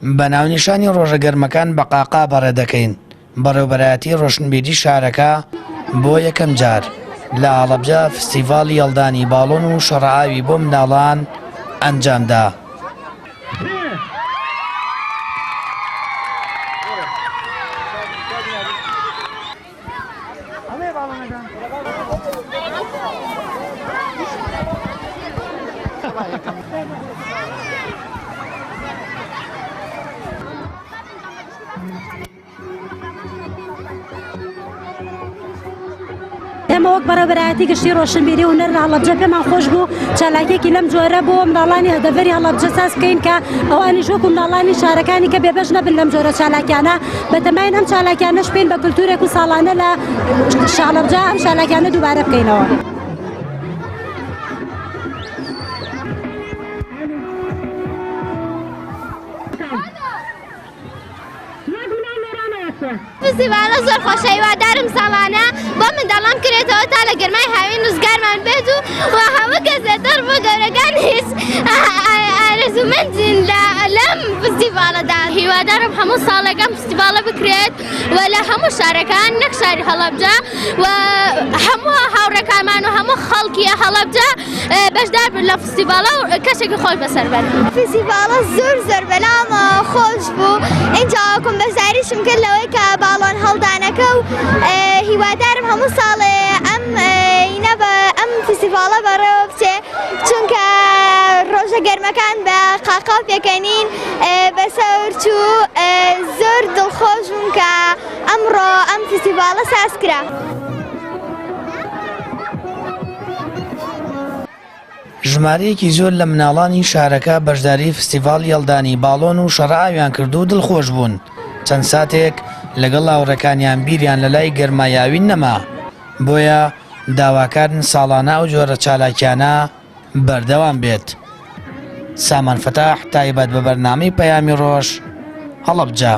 بە ناونیشانی ڕۆژە گەرمەکان بە قاقا بەڕێ دەکەین بەڕێوەبەرایەتی ڕۆشنبیری شارەکە بۆ یەکەم جار لە هەڵەبجە فستیڤاڵی هەڵدانی باڵۆن و شەڕەئاوی بۆ منداڵان ئەنجامدا. ئێمە وەک بەڕێوەبەرایەتی گشتی ڕۆشنبیری و نەر لە هەڵەبجە پێمان خۆش بوو چالاکێکی لەم جۆرە بۆ منداڵانی هەدەڤەری هەڵەبجە ساز بکەین کە ئەوانیش وەکو منداڵانی شارەکانی کە بێبەش نەبن لەم جۆرە چالاکیانە بەتەمایل ئەم چالاکیانەش پێین بە کولتورێک و ساڵانە لە هەڵەبجە ئەم چالاکیانە دووبارە بکەینەوە. فستیڤالە زۆر خۆشە، هیوادارم ساڵانە بۆ منداڵان کرێتەوە تا لە گەرمای هاوین نوزگارمان بێت و هەموو کەس زیاتر بۆ گەورەکان هیچ ئارەزومەندین لەم فستیڤالەدا. هیوادارم هەموو ساڵێکم فستیڤالە بکرێت و لە هەموو شارەکان نەک شاری هەڵەبجە و هەموو هاوڕێکانمان و هەموو خەڵکی هەڵەبجە بەشدار بن لە فستیڤالە و کەسێکی خۆش بەسەر بەر. فستیڤالە زۆر بەلامە خۆش بوو، اینجا وەکم بەشداریشم کرد لەوەی کە باڵۆن هەڵدانەکە و هیوادارم هەموو ساڵێ ئەم فستیڤالە بەڕێوە بچێ چونکە ڕۆژە گەرمەکان بە قاقا پێکەنین بەسەرچوو زۆر دڵخۆش بووم کە ئەمڕۆ ئەم فستیڤالە ساز کرا. ژمارەیەکی زۆر لە مناڵانی شارەکە بەشداری فستیڤاڵی هەڵدانی باڵۆن و شەڕەئاویان کرد و دڵخۆش بوون. چەند ساتێک لەگەڵ هاوڕێکانیان بیریان لە لای گەرمایاوین نەما، بۆیە داواکارن ساڵانە ئەو جۆرە چالاکیانە بەردەوام بێت. سامان فەتاح، تایبەت بە بەرنامەی پەیامی ڕۆژ، هەڵەبجە.